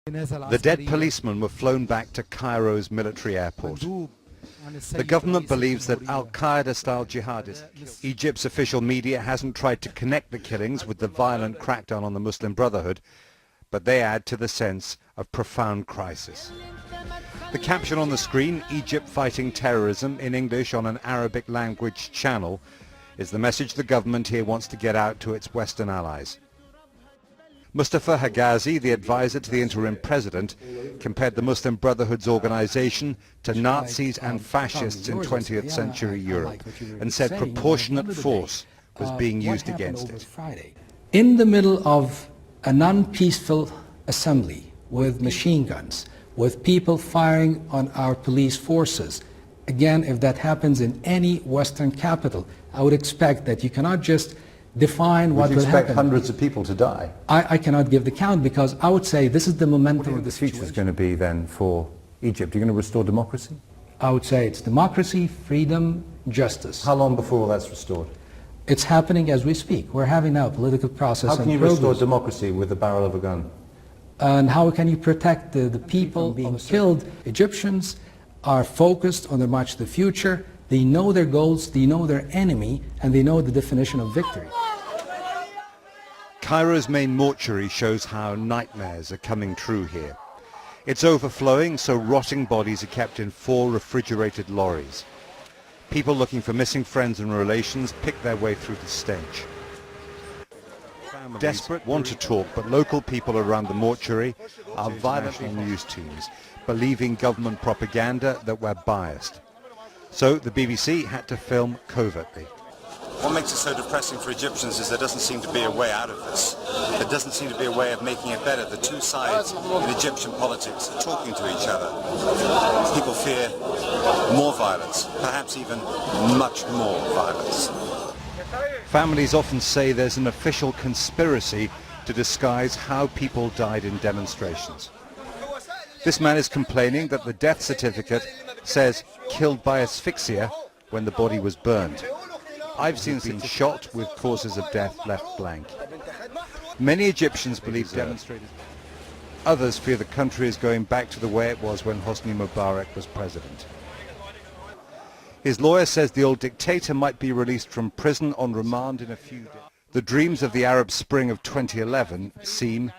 The dead policemen were flown back to Cairo's military airport. The government believes that al-Qaeda-style jihadists. Egypt's official media hasn't tried to connect the killings with the violent crackdown on the Muslim Brotherhood, but they add to the sense of profound crisis. The caption on the screen, "Egypt fighting terrorism," in English on an Arabic language channel, is the message the government here wants to get out to its Western allies. Mustafa Hagazi, the advisor to the interim president, compared the Muslim Brotherhood's organization to Nazis and fascists in 20th century Europe and said proportionate force was being used against it. In the middle of a non-peaceful assembly with machine guns, with people firing on our police forces, again, if that happens in any Western capital, I would expect that you cannot just define what will happen. Would you expect hundreds of people to die? I cannot give the count, because I would say this is the momentum of the future is going to be then for Egypt? Are you going to restore democracy? I would say it's democracy, freedom, justice. How long before that's restored? It's happening as we speak. We're having now a political process. How can you restore democracy with the barrel of a gun? And how can you protect the people being killed? Egyptians are focused on their march to the future. They know their goals, they know their enemy, and they know the definition of victory. Cairo's main mortuary shows how nightmares are coming true here. It's overflowing, so rotting bodies are kept in 4 refrigerated lorries. People looking for missing friends and relations pick their way through the stench. Desperate, want to talk, but local people around the mortuary are violent news teams, believing government propaganda that we're biased. So the BBC had to film covertly. What makes it so depressing for Egyptians is there doesn't seem to be a way out of this. There doesn't seem to be a way of making it better. The two sides in Egyptian politics are talking to each other. People fear more violence, perhaps even much more violence. Families often say there's an official conspiracy to disguise how people died in demonstrations. This man is complaining that the death certificate says killed by asphyxia when the body was burned. I've seen been shot with causes of death left blank. Many Egyptians believe demonstrators. Others fear the country is going back to the way it was when Hosni Mubarak was president. His lawyer says the old dictator might be released from prison on remand in a few days. The dreams of the Arab Spring of 2011 seem